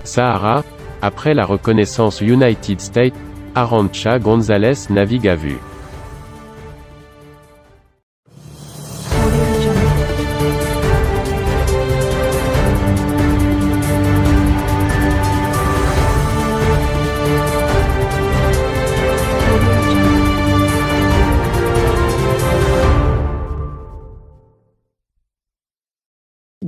Sahara, après la reconnaissance United States, Arantxa González navigue à vue.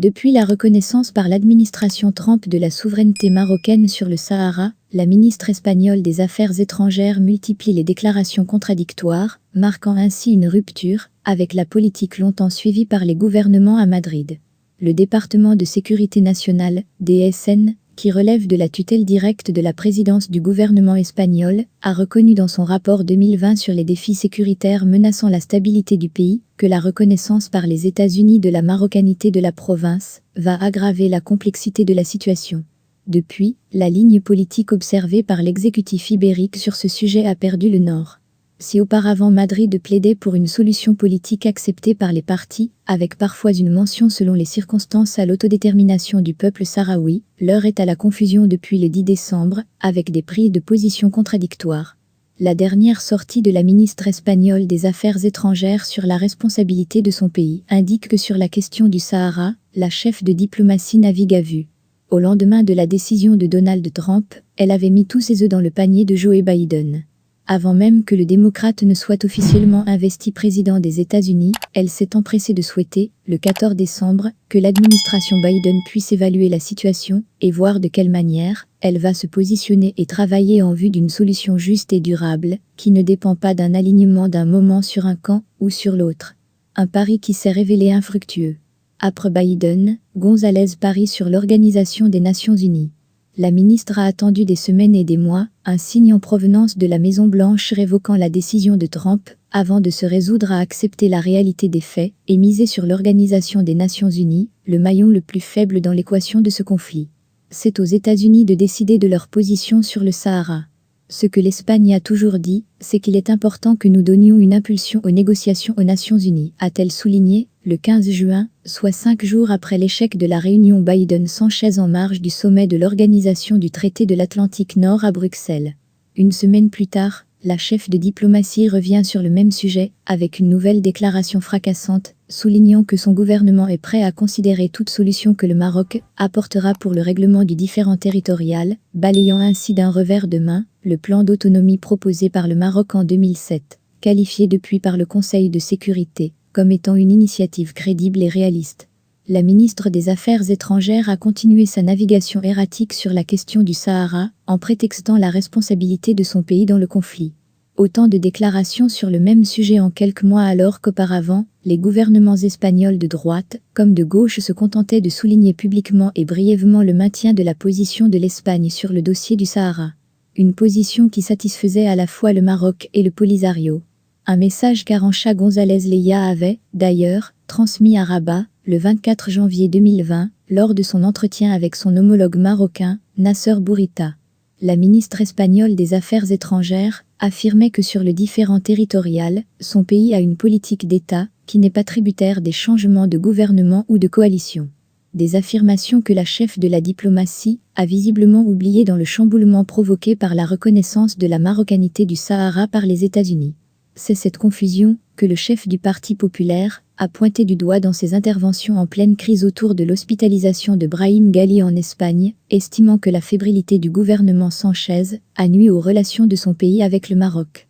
Depuis la reconnaissance par l'administration Trump de la souveraineté marocaine sur le Sahara, la ministre espagnole des Affaires étrangères multiplie les déclarations contradictoires, marquant ainsi une rupture avec la politique longtemps suivie par les gouvernements à Madrid. Le département de sécurité nationale, DSN, qui relève de la tutelle directe de la présidence du gouvernement espagnol, a reconnu dans son rapport 2020 sur les défis sécuritaires menaçant la stabilité du pays, que la reconnaissance par les États-Unis de la marocanité de la province va aggraver la complexité de la situation. Depuis, la ligne politique observée par l'exécutif ibérique sur ce sujet a perdu le nord. Si auparavant Madrid plaidait pour une solution politique acceptée par les parties, avec parfois une mention selon les circonstances à l'autodétermination du peuple sahraoui, l'heure est à la confusion depuis le 10 décembre, avec des prises de position contradictoires. La dernière sortie de la ministre espagnole des Affaires étrangères sur la responsabilité de son pays indique que sur la question du Sahara, la chef de diplomatie navigue à vue. Au lendemain de la décision de Donald Trump, elle avait mis tous ses œufs dans le panier de Joe Biden. Avant même que le démocrate ne soit officiellement investi président des États-Unis, elle s'est empressée de souhaiter, le 14 décembre, que l'administration Biden puisse évaluer la situation et voir de quelle manière elle va se positionner et travailler en vue d'une solution juste et durable, qui ne dépend pas d'un alignement d'un moment sur un camp ou sur l'autre. Un pari qui s'est révélé infructueux. Après Biden, González parie sur l'Organisation des Nations Unies. La ministre a attendu des semaines et des mois, un signe en provenance de la Maison-Blanche révoquant la décision de Trump, avant de se résoudre à accepter la réalité des faits et miser sur l'Organisation des Nations Unies, le maillon le plus faible dans l'équation de ce conflit. C'est aux États-Unis de décider de leur position sur le Sahara. Ce que l'Espagne a toujours dit, c'est qu'il est important que nous donnions une impulsion aux négociations aux Nations Unies, a-t-elle souligné, le 15 juin, soit 5 jours après l'échec de la réunion Biden-Sanchez en marge du sommet de l'Organisation du traité de l'Atlantique Nord à Bruxelles. Une semaine plus tard, la chef de diplomatie revient sur le même sujet, avec une nouvelle déclaration fracassante, soulignant que son gouvernement est prêt à considérer toute solution que le Maroc apportera pour le règlement du différend territorial, balayant ainsi d'un revers de main le plan d'autonomie proposé par le Maroc en 2007, qualifié depuis par le Conseil de sécurité comme étant une initiative crédible et réaliste. La ministre des Affaires étrangères a continué sa navigation erratique sur la question du Sahara, en prétextant la responsabilité de son pays dans le conflit. Autant de déclarations sur le même sujet en quelques mois alors qu'auparavant, les gouvernements espagnols de droite, comme de gauche se contentaient de souligner publiquement et brièvement le maintien de la position de l'Espagne sur le dossier du Sahara. Une position qui satisfaisait à la fois le Maroc et le Polisario. Un message qu'Arantxa González Leia avait, d'ailleurs, transmis à Rabat, le 24 janvier 2020, lors de son entretien avec son homologue marocain, Nasser Bourita. La ministre espagnole des Affaires étrangères affirmait que sur le différend territorial, son pays a une politique d'État qui n'est pas tributaire des changements de gouvernement ou de coalition. Des affirmations que la chef de la diplomatie a visiblement oubliées dans le chamboulement provoqué par la reconnaissance de la marocanité du Sahara par les États-Unis. C'est cette confusion que le chef du Parti populaire a pointé du doigt dans ses interventions en pleine crise autour de l'hospitalisation de Brahim Ghali en Espagne, estimant que la fébrilité du gouvernement Sanchez a nui aux relations de son pays avec le Maroc.